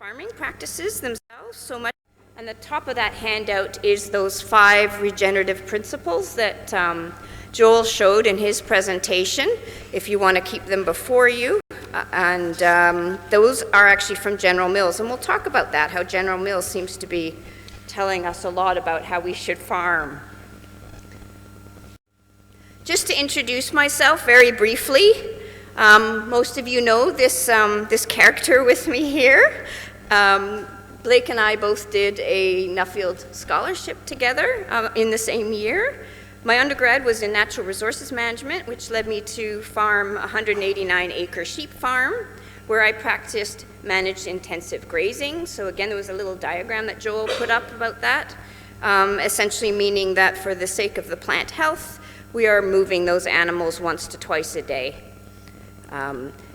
farming practices themselves so much. And the top of that handout is those 5 regenerative principles that Joel showed in his presentation, if you want to keep them before you. And those are actually from General Mills. And we'll talk about that, how General Mills seems to be telling us a lot about how we should farm. Just to introduce myself very briefly, most of you know this, this character with me here. Blake and I both did a Nuffield scholarship together in the same year. My undergrad was in natural resources management, which led me to farm a 189-acre sheep farm, where I practiced managed intensive grazing. So again, there was a little diagram that Joel put up about that, essentially meaning that for the sake of the plant health, we are moving those animals once to twice a day.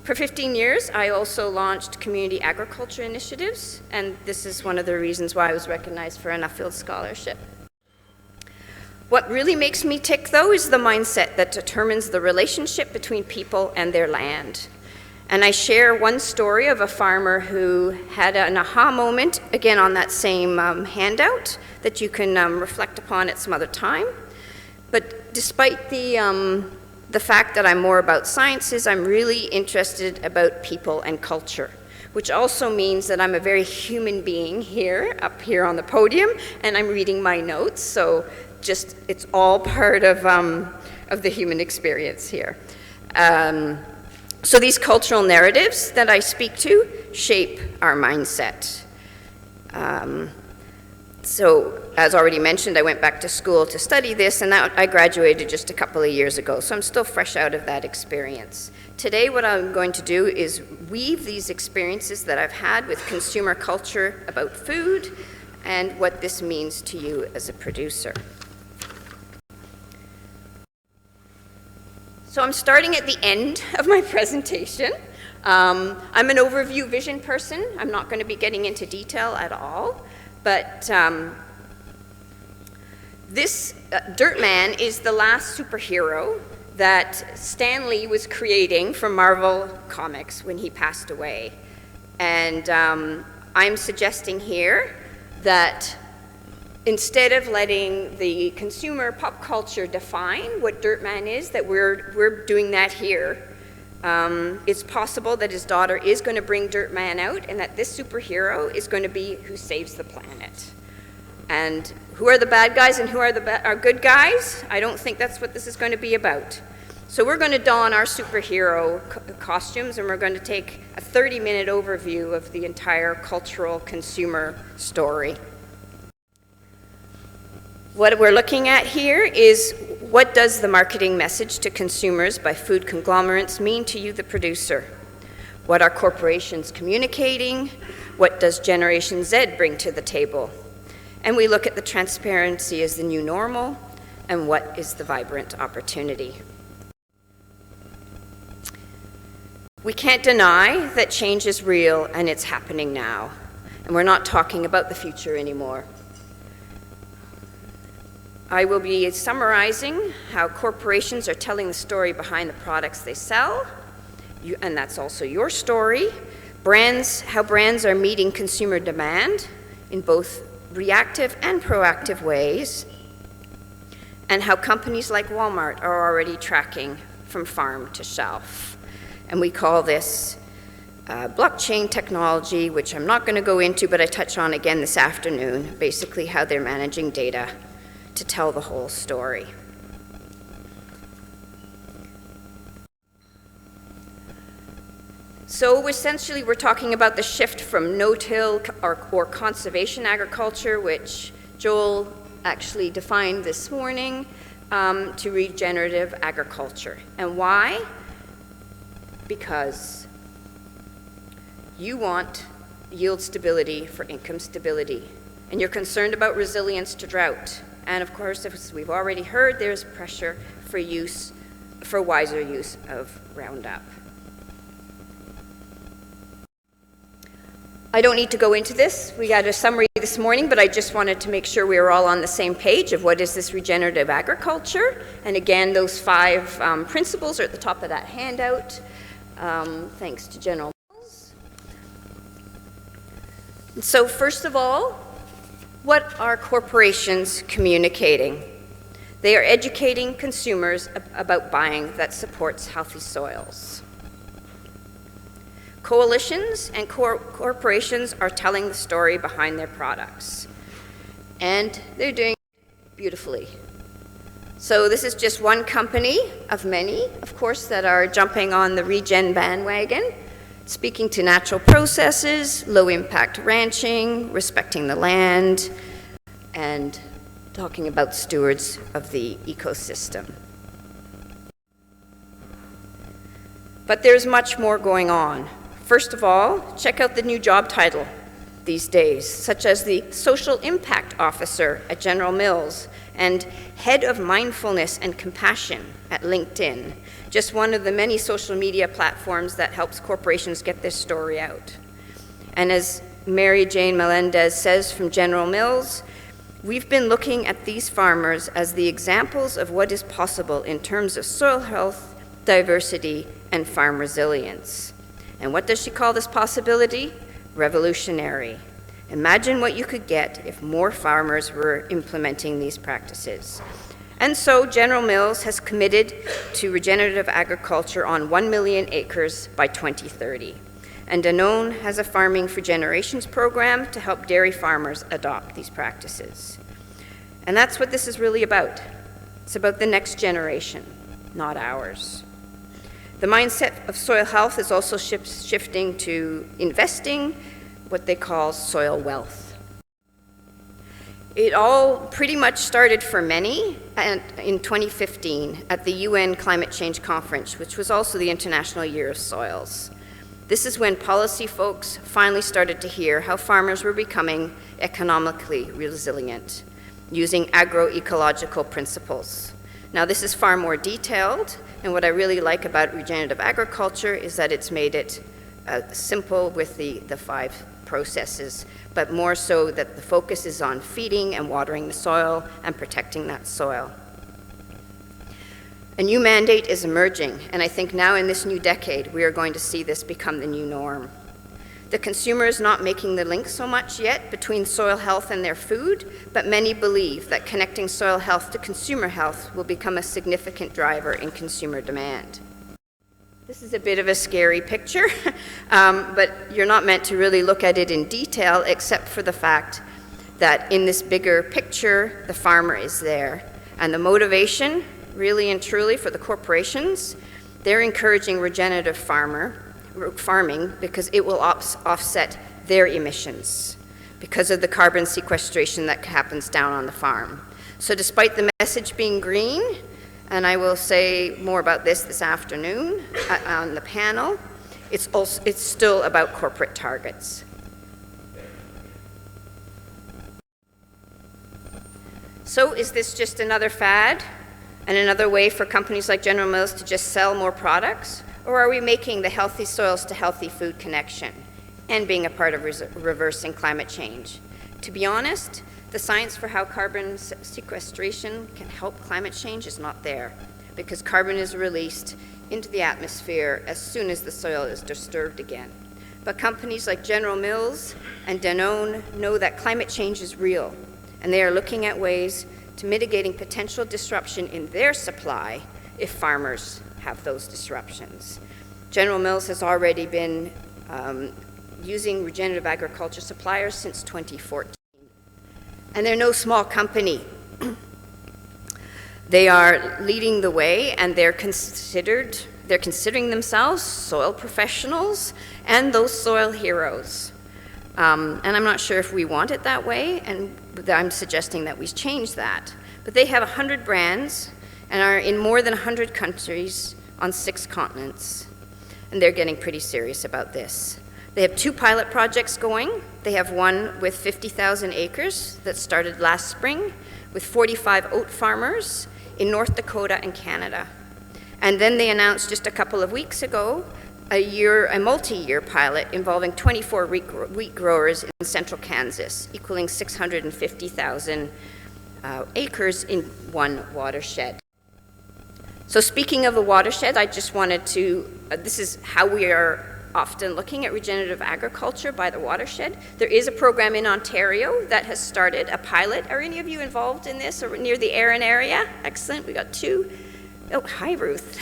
For 15 years, I also launched community agriculture initiatives, and this is one of the reasons why I was recognized for a Nuffield scholarship. What really makes me tick, though, is the mindset that determines the relationship between people and their land. And I share one story of a farmer who had an aha moment, again on that same handout, that you can reflect upon at some other time. But despite the fact that I'm more about sciences, I'm really interested about people and culture, which also means that I'm a very human being here, up here on the podium, and I'm reading my notes, so just, it's all part of the human experience here. So these cultural narratives that I speak to shape our mindset. So, as already mentioned, I went back to school to study this, and I graduated just a couple of years ago, so I'm still fresh out of that experience. Today, what I'm going to do is weave these experiences that I've had with consumer culture about food and what this means to you as a producer. So I'm starting at the end of my presentation. I'm an overview vision person. I'm not going to be getting into detail at all. But this Dirt Man is the last superhero that Stan Lee was creating for Marvel Comics when he passed away. And I'm suggesting here that instead of letting the consumer pop culture define what Dirt Man is, that we're doing that here. It's possible that his daughter is going to bring Dirt Man out, and that this superhero is going to be who saves the planet. And who are the bad guys and who are our good guys? I don't think that's what this is going to be about. So we're going to don our superhero costumes, and we're going to take a 30-minute overview of the entire cultural consumer story. What we're looking at here is, what does the marketing message to consumers by food conglomerates mean to you, the producer? What are corporations communicating? What does Generation Z bring to the table? And we look at the transparency as the new normal, and what is the vibrant opportunity? We can't deny that change is real and it's happening now, and we're not talking about the future anymore. I will be summarizing how corporations are telling the story behind the products they sell, and that's also your story. How brands are meeting consumer demand in both reactive and proactive ways, and how companies like Walmart are already tracking from farm to shelf. And we call this blockchain technology, which I'm not going to go into, but I touch on again this afternoon, basically how they're managing data to tell the whole story. So essentially we're talking about the shift from no-till or conservation agriculture, which Joel actually defined this morning, to regenerative agriculture. And why? Because you want yield stability for income stability, and you're concerned about resilience to drought. And of course, as we've already heard, there's pressure for wiser use of Roundup. I don't need to go into this. We got a summary this morning, but I just wanted to make sure we were all on the same page of what is this regenerative agriculture. And again, those 5 principles are at the top of that handout, thanks to General Mills. So first of all, what are corporations communicating? They are educating consumers about buying that supports healthy soils. Coalitions and corporations are telling the story behind their products, and they're doing it beautifully. So this is just one company of many, of course, that are jumping on the regen bandwagon, speaking to natural processes, low-impact ranching, respecting the land, and talking about stewards of the ecosystem. But there's much more going on. First of all, check out the new job title these days, such as the Social Impact Officer at General Mills and Head of Mindfulness and Compassion at LinkedIn, just one of the many social media platforms that helps corporations get their story out. And as Mary Jane Melendez says from General Mills, we've been looking at these farmers as the examples of what is possible in terms of soil health, diversity, and farm resilience. And what does she call this possibility? Revolutionary. Imagine what you could get if more farmers were implementing these practices. And so General Mills has committed to regenerative agriculture on 1 million acres by 2030. And Danone has a Farming for Generations program to help dairy farmers adopt these practices. And that's what this is really about. It's about the next generation, not ours. The mindset of soil health is also shifting to investing, what they call soil wealth. It all pretty much started for many in 2015 at the UN Climate Change Conference, which was also the International Year of Soils. This is when policy folks finally started to hear how farmers were becoming economically resilient, using agroecological principles. Now, this is far more detailed, and what I really like about regenerative agriculture is that it's made it simple with the 5 processes, but more so that the focus is on feeding and watering the soil and protecting that soil. A new mandate is emerging, and I think now in this new decade, we are going to see this become the new norm. The consumer is not making the link so much yet between soil health and their food, but many believe that connecting soil health to consumer health will become a significant driver in consumer demand. This is a bit of a scary picture, but you're not meant to really look at it in detail except for the fact that in this bigger picture, the farmer is there. And the motivation, really and truly, for the corporations, they're encouraging regenerative farming because it will offset their emissions because of the carbon sequestration that happens down on the farm. So despite the message being green, and I will say more about this afternoon on the panel, it's still about corporate targets. So is this just another fad and another way for companies like General Mills to just sell more products? Or are we making the healthy soils to healthy food connection and being a part of reversing climate change? To be honest, the science for how carbon sequestration can help climate change is not there, because carbon is released into the atmosphere as soon as the soil is disturbed again. But companies like General Mills and Danone know that climate change is real, and they are looking at ways to mitigating potential disruption in their supply if farmers have those disruptions. General Mills has already been using regenerative agriculture suppliers since 2014. And they're no small company. They are leading the way, and they're considering themselves soil professionals and those soil heroes. And I'm not sure if we want it that way, and I'm suggesting that we change that. But they have 100 brands and are in more than 100 countries on 6 continents. And they're getting pretty serious about this. They have 2 pilot projects going. They have one with 50,000 acres that started last spring with 45 oat farmers in North Dakota and Canada. And then they announced just a couple of weeks ago a multi-year pilot involving 24 wheat growers in central Kansas, equaling 650,000 acres in one watershed. So speaking of the watershed, I just wanted to, this is how we are often looking at regenerative agriculture by the watershed. There is a program in Ontario that has started a pilot. Are any of you involved in this or near the Erin area? Excellent, we got 2. Oh, hi, Ruth.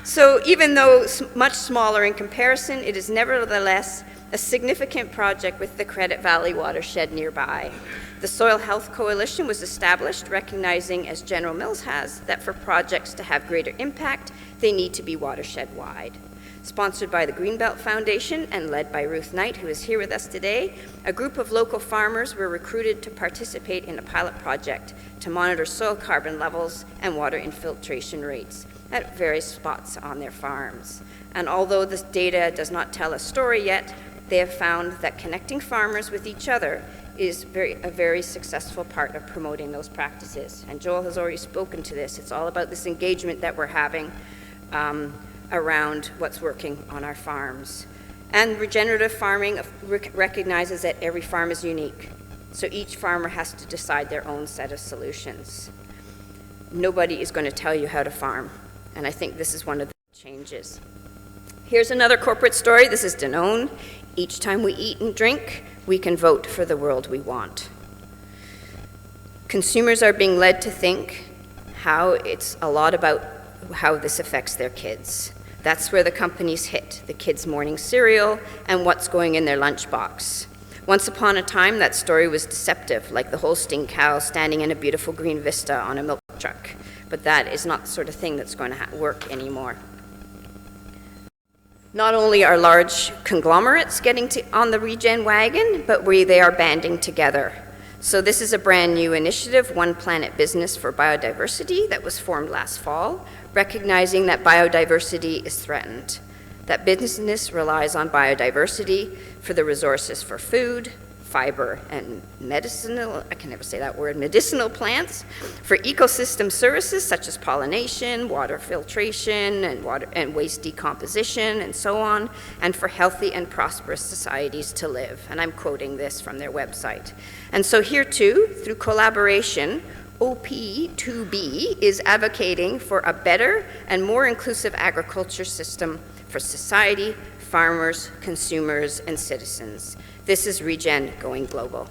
So even though much smaller in comparison, it is nevertheless a significant project with the Credit Valley watershed nearby. The Soil Health Coalition was established, recognizing, as General Mills has, that for projects to have greater impact, they need to be watershed-wide. Sponsored by the Greenbelt Foundation and led by Ruth Knight, who is here with us today, a group of local farmers were recruited to participate in a pilot project to monitor soil carbon levels and water infiltration rates at various spots on their farms. And although this data does not tell a story yet, they have found that connecting farmers with each other is a very successful part of promoting those practices. And Joel has already spoken to this. It's all about this engagement that we're having around what's working on our farms. And regenerative farming recognizes that every farm is unique. So each farmer has to decide their own set of solutions. Nobody is going to tell you how to farm. And I think this is one of the changes. Here's another corporate story. This is Danone. Each time we eat and drink, we can vote for the world we want. Consumers are being led to think how it's a lot about how this affects their kids. That's where the companies hit, the kids' morning cereal and what's going in their lunchbox. Once upon a time, that story was deceptive, like the Holstein cow standing in a beautiful green vista on a milk truck. But that is not the sort of thing that's going to work anymore. Not only are large conglomerates getting on the regen wagon, but they are banding together. So this is a brand new initiative, One Planet Business for Biodiversity, that was formed last fall, recognizing that biodiversity is threatened, that business relies on biodiversity for the resources for food, fiber, and medicinal plants, for ecosystem services such as pollination, water filtration, and waste decomposition, and so on, and for healthy and prosperous societies to live. And I'm quoting this from their website. And so here too, through collaboration, OP2B is advocating for a better and more inclusive agriculture system for society, farmers, consumers, and citizens. This is Regen going global.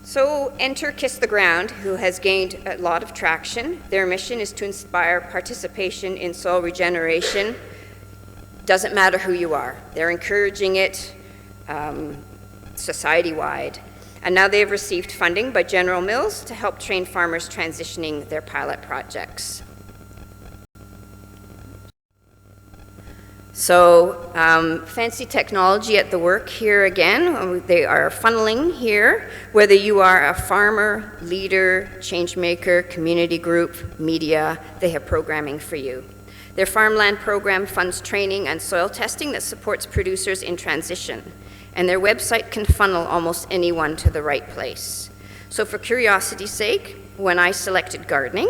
So enter Kiss the Ground, who has gained a lot of traction. Their mission is to inspire participation in soil regeneration. Doesn't matter who you are. They're encouraging it society-wide. And now they have received funding by General Mills to help train farmers transitioning their pilot projects. So fancy technology at the work here again. They are funneling here. Whether you are a farmer, leader, change maker, community group, media, they have programming for you. Their farmland program funds training and soil testing that supports producers in transition. And their website can funnel almost anyone to the right place. So for curiosity's sake, when I selected gardening,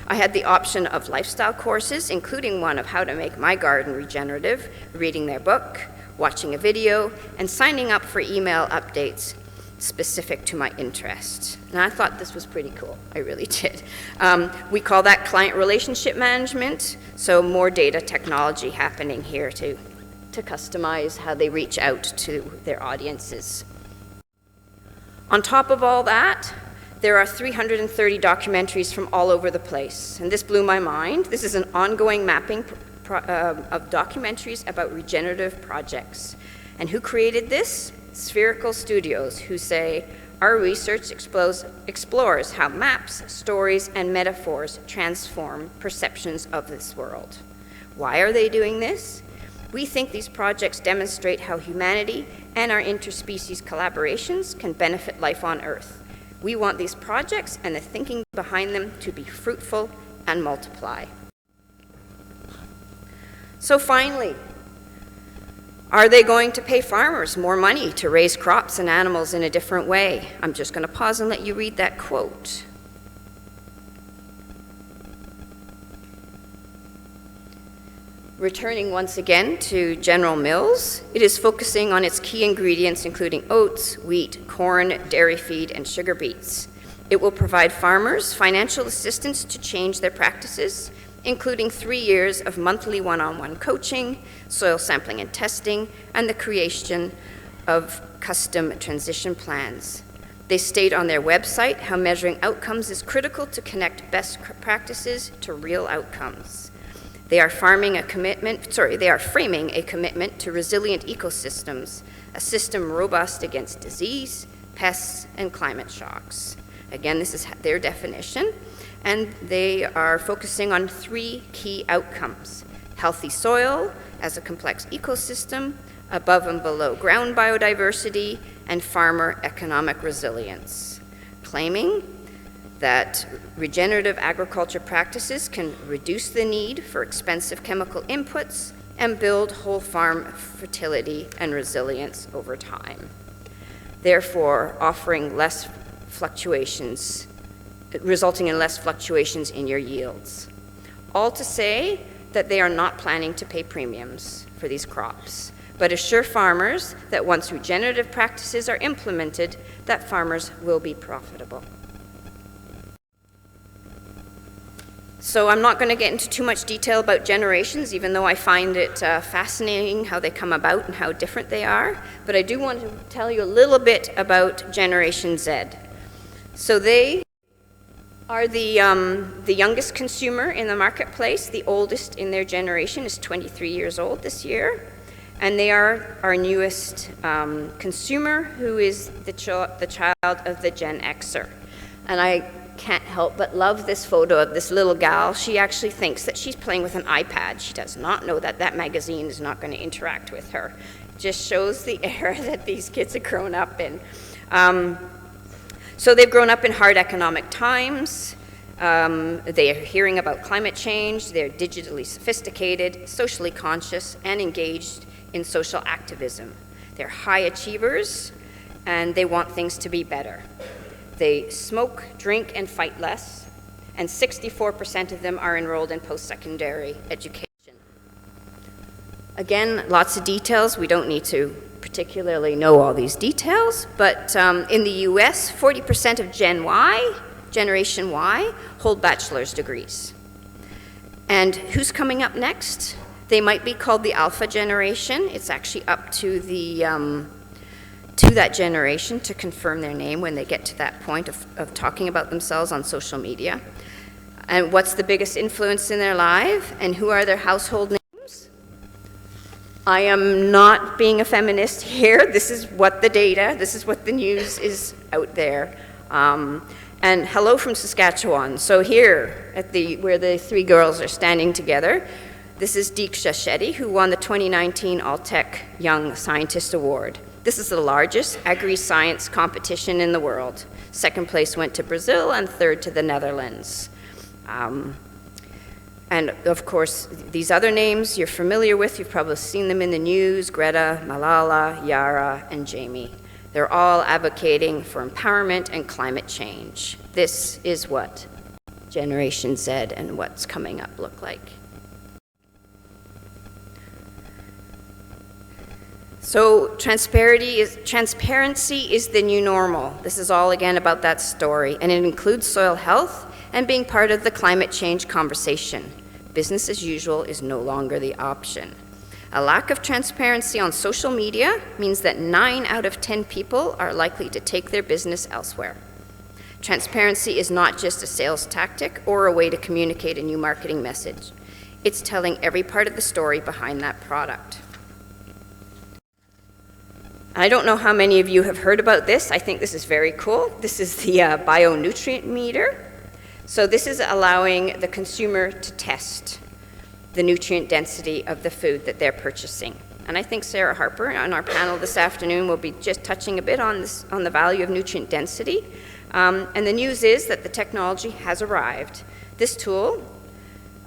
I had the option of lifestyle courses, including one of how to make my garden regenerative, reading their book, watching a video, and signing up for email updates specific to my interests. And I thought this was pretty cool. I really did. We call that client relationship management, so more data technology happening here to customize how they reach out to their audiences. On top of all that, there are 330 documentaries from all over the place, and this blew my mind. This is an ongoing mapping of documentaries about regenerative projects. And who created this? Spherical Studios, who say, our research explores how maps, stories, and metaphors transform perceptions of this world. Why are they doing this? We think these projects demonstrate how humanity and our interspecies collaborations can benefit life on Earth. We want these projects and the thinking behind them to be fruitful and multiply. So finally, are they going to pay farmers more money to raise crops and animals in a different way? I'm just going to pause and let you read that quote. Returning once again to General Mills, it is focusing on its key ingredients, including oats, wheat, corn, dairy feed, and sugar beets. It will provide farmers financial assistance to change their practices, including 3 years of monthly one-on-one coaching, soil sampling and testing, and the creation of custom transition plans. They state on their website how measuring outcomes is critical to connect best practices to real outcomes. They are framing a commitment to resilient ecosystems, a system robust against disease, pests, and climate shocks. Again, this is their definition, and they are focusing on 3 key outcomes: healthy soil as a complex ecosystem, above and below ground biodiversity, and farmer economic resilience, claiming that regenerative agriculture practices can reduce the need for expensive chemical inputs and build whole farm fertility and resilience over time, therefore offering less fluctuations, resulting in less fluctuations in your yields. All to say that they are not planning to pay premiums for these crops, but assure farmers that once regenerative practices are implemented, that farmers will be profitable. So I'm not going to get into too much detail about generations, even though I find it fascinating how they come about and how different they are, but I do want to tell you a little bit about Generation Z. So they are the youngest consumer in the marketplace. The oldest in their generation is 23 years old this year. And they are our newest consumer, who is the child of the Gen Xer. And I can't help but love this photo of this little gal. She actually thinks that she's playing with an iPad. She does not know that that magazine is not going to interact with her. It just shows the era that these kids have grown up in. So they've grown up in hard economic times. They are hearing about climate change. They're digitally sophisticated, socially conscious, and engaged in social activism. They're high achievers, and they want things to be better. They smoke, drink, and fight less, and 64% of them are enrolled in post-secondary education. Again, lots of details. We don't need to particularly know all these details, but in the US, 40% of Generation Y, hold bachelor's degrees. And who's coming up next? They might be called the Alpha generation. It's actually up to that generation to confirm their name when they get to that point of talking about themselves on social media. And what's the biggest influence in their life, and who are their household names? I am not being a feminist here. This is what the data, this is what the news is out there. And hello from Saskatchewan. So here, where the 3 girls are standing together, this is Deeksha Shetty, who won the 2019 Alltech Young Scientist Award. This is the largest agri-science competition in the world. Second place went to Brazil, and third to the Netherlands. And of course, these other names you're familiar with, you've probably seen them in the news: Greta, Malala, Yara, and Jamie. They're all advocating for empowerment and climate change. This is what Generation Z and what's coming up look like. So transparency is the new normal. This is all, again, about that story, and it includes soil health and being part of the climate change conversation. Business as usual is no longer the option. A lack of transparency on social media means that 9 out of 10 people are likely to take their business elsewhere. Transparency is not just a sales tactic or a way to communicate a new marketing message. It's telling every part of the story behind that product. I don't know how many of you have heard about this. I think this is very cool. This is the bionutrient meter. So this is allowing the consumer to test the nutrient density of the food that they're purchasing. And I think Sarah Harper on our panel this afternoon will be just touching a bit on the value of nutrient density. And the news is that the technology has arrived. This tool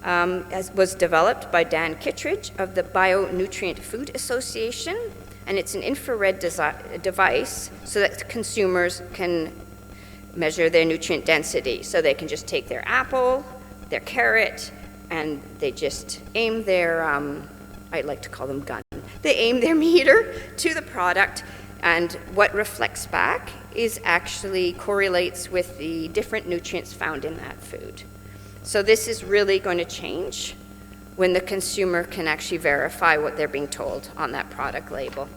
was developed by Dan Kittredge of the Bionutrient Food Association, and it's an infrared device so that consumers can measure their nutrient density. So they can just take their apple, their carrot, and they just aim their, I like to call them gun. They aim their meter to the product, And what reflects back is actually correlates with the different nutrients found in that food. So this is really going to change when the consumer can actually verify what they're being told on that product label.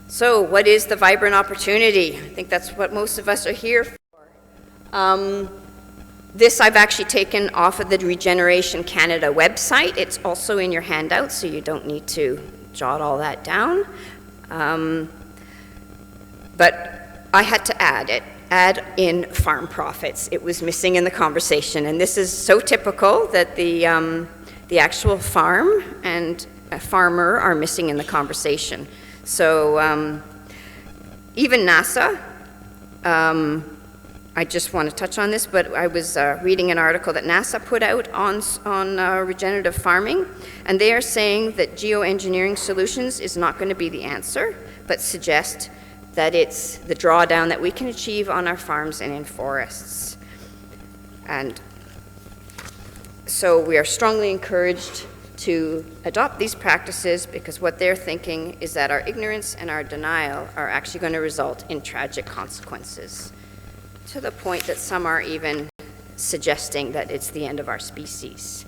So what is the vibrant opportunity? I think that's what most of us are here for. This I've actually taken off of the Regeneration Canada website. It's also in your handout, so you don't need to jot all that down. But I had to add in farm profits. It was missing in the conversation, and this is so typical that the actual farm and a farmer are missing in the conversation. So even NASA, I just want to touch on this, but I was reading an article that NASA put out on regenerative farming, and they are saying that geoengineering solutions is not going to be the answer, but suggest that it's the drawdown that we can achieve on our farms and in forests. And so we are strongly encouraged to adopt these practices, because what they're thinking is that our ignorance and our denial are actually going to result in tragic consequences, to the point that some are even suggesting that it's the end of our species.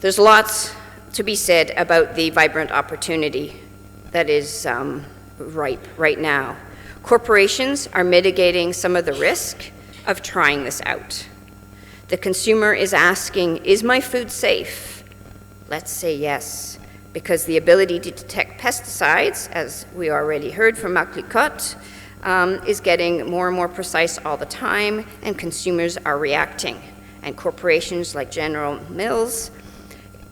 There's lots to be said about the vibrant opportunity that is ripe right now. Corporations are mitigating some of the risk of trying this out. The consumer is asking, is my food safe? Let's say yes, because the ability to detect pesticides, as we already heard from McCains, is getting more and more precise all the time, and consumers are reacting. And corporations like General Mills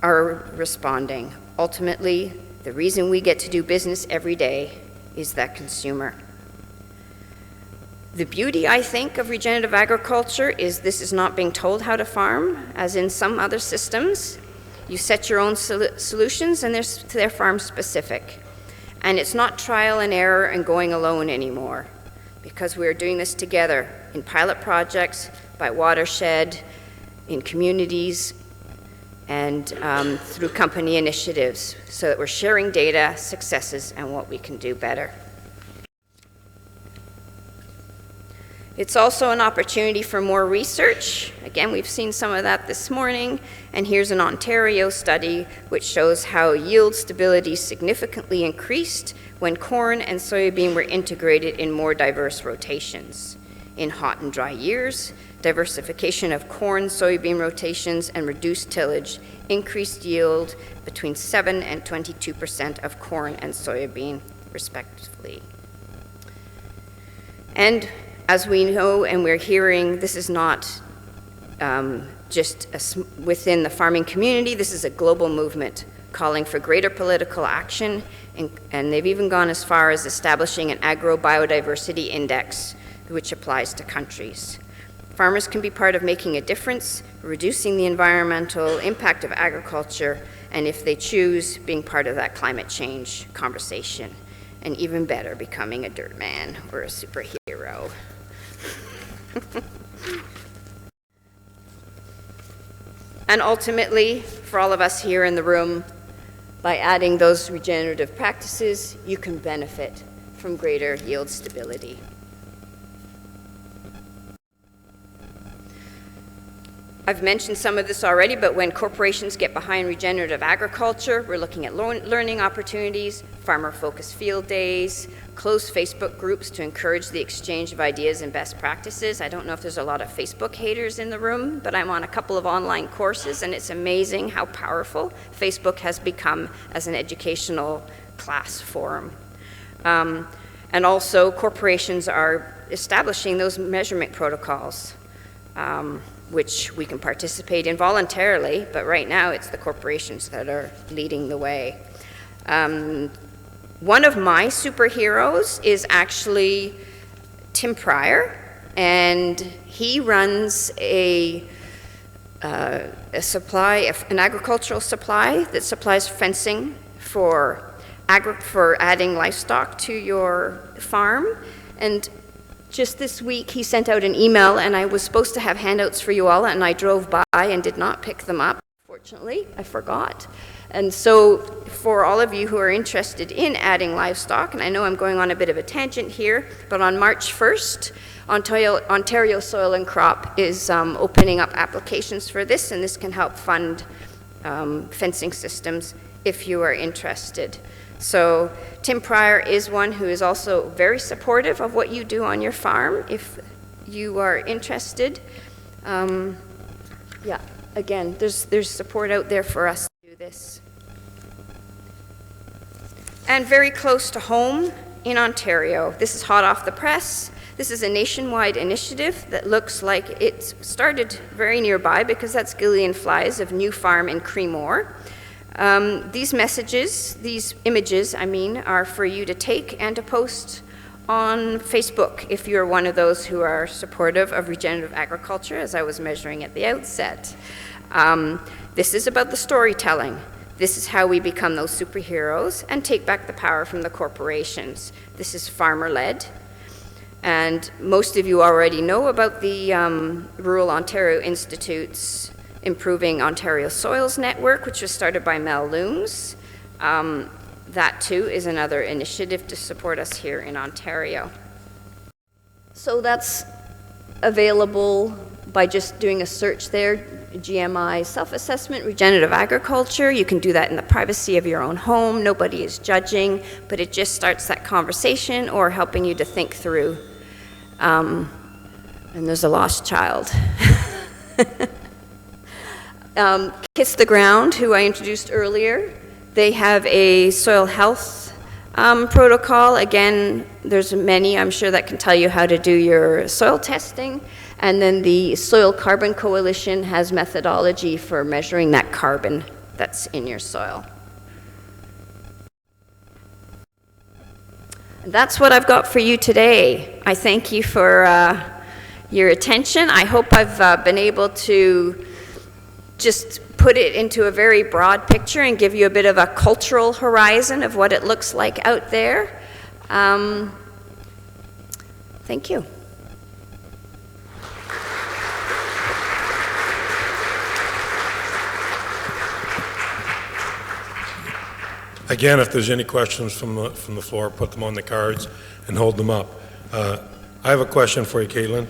are responding. Ultimately, the reason we get to do business every day is that consumer. The beauty, I think, of regenerative agriculture is this is not being told how to farm, as in some other systems. You set your own solutions, and they're farm specific. And it's not trial and error and going alone anymore, because we're doing this together in pilot projects, by watershed, in communities, and through company initiatives, so that we're sharing data, successes, and what we can do better. It's also an opportunity for more research. Again, we've seen some of that this morning, and here's an Ontario study which shows how yield stability significantly increased when corn and soybean were integrated in more diverse rotations. In hot and dry years, diversification of corn, soybean rotations, and reduced tillage increased yield between 7 and 22% of corn and soybean, respectively. And as we know and we're hearing, this is not just within the farming community. This is a global movement calling for greater political action, and they've even gone as far as establishing an agro-biodiversity index, which applies to countries. Farmers can be part of making a difference, reducing the environmental impact of agriculture, and if they choose, being part of that climate change conversation, and even better, becoming a dirt man or a superhero. And ultimately, for all of us here in the room, by adding those regenerative practices, you can benefit from greater yield stability. I've mentioned some of this already, but when corporations get behind regenerative agriculture, we're looking at learning opportunities, farmer-focused field days, closed Facebook groups to encourage the exchange of ideas and best practices. I don't know if there's a lot of Facebook haters in the room, but I'm on a couple of online courses, and it's amazing how powerful Facebook has become as an educational class forum. And also, corporations are establishing those measurement protocols, which we can participate in voluntarily, but right now it's the corporations that are leading the way. One of my superheroes is actually Tim Pryor, and he runs an agricultural supply that supplies fencing for adding livestock to your farm. And just this week, he sent out an email, and I was supposed to have handouts for you all, and I drove by and did not pick them up. unfortunately. I forgot. And so for all of you who are interested in adding livestock, and I know I'm going on a bit of a tangent here, but on March 1st, Ontario Soil and Crop is opening up applications for this, and this can help fund fencing systems if you are interested. So Tim Pryor is one who is also very supportive of what you do on your farm if you are interested. Yeah, again, there's support out there for us to do this. And very close to home in Ontario, this is hot off the press. This is a nationwide initiative that looks like it started very nearby, because that's Gillian Fly's of New Farm in Creemore. These images, are for you to take and to post on Facebook if you're one of those who are supportive of regenerative agriculture, as I was measuring at the outset. This is about the storytelling. This is how we become those superheroes and take back the power from the corporations. This is FarmerLed. And most of you already know about the Rural Ontario Institute's Improving Ontario Soils Network, which was started by Mel Looms. That too is another initiative to support us here in Ontario. So that's available by just doing a search there, GMI self-assessment, regenerative agriculture. You can do that in the privacy of your own home. Nobody is judging, but it just starts that conversation or helping you to think through. And there's a lost child. Kiss the Ground, who I introduced earlier, they have a soil health protocol. Again, there's many, I'm sure, that can tell you how to do your soil testing. And then the Soil Carbon Coalition has methodology for measuring that carbon that's in your soil. And that's what I've got for you today. I thank you for your attention. I hope I've been able to just put it into a very broad picture and give you a bit of a cultural horizon of what it looks like out there. Thank you. Again, if there's any questions from the floor, put them on the cards and hold them up. I have a question for you, Kaytlyn.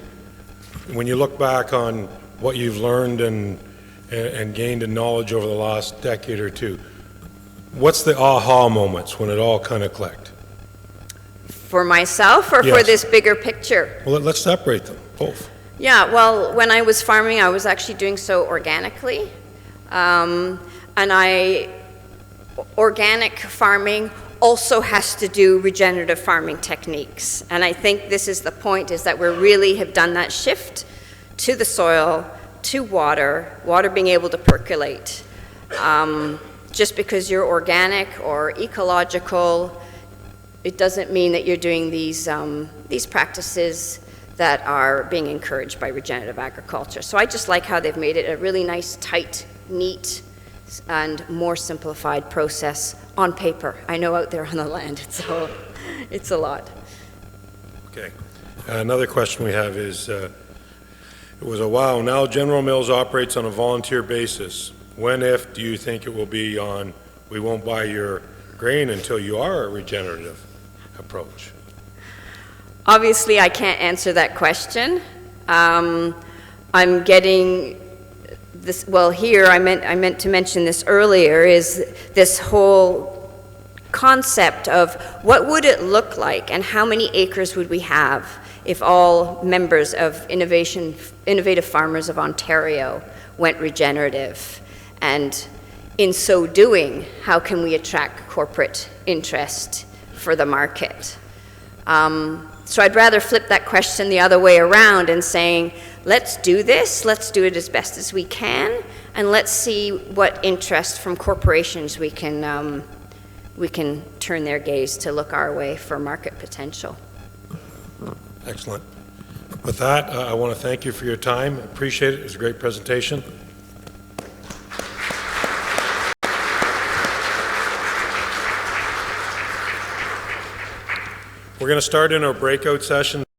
When you look back on what you've learned and gained in knowledge over the last decade or two, what's the aha moments when it all kind of clicked? For myself or for this bigger picture? Well, let's separate them, both. Yeah, well, when I was farming, I was actually doing so organically. Organic farming also has to do regenerative farming techniques. And I think this is the point, is that we really have done that shift to the soil, to water being able to percolate. Just because you're organic or ecological, it doesn't mean that you're doing these practices that are being encouraged by regenerative agriculture. So I just like how they've made it a really nice, tight, neat, and more simplified process on paper. I know out there on the land, it's a lot. Okay. Another question we have is, it was a wow, now General Mills operates on a volunteer basis. When, if, do you think it will be on, we won't buy your grain until you are a regenerative approach? Obviously, I can't answer that question. I'm getting this, well, here I meant to mention this earlier, is this whole concept of what would it look like and how many acres would we have if all members of Innovative Farmers of Ontario went regenerative, and in so doing, how can we attract corporate interest for the market? So I'd rather flip that question the other way around and saying, let's do this, let's do it as best as we can, and let's see what interest from corporations we can turn their gaze to look our way for market potential. Excellent. With that, I want to thank you for your time. Appreciate it. It was a great presentation. We're going to start in our breakout session.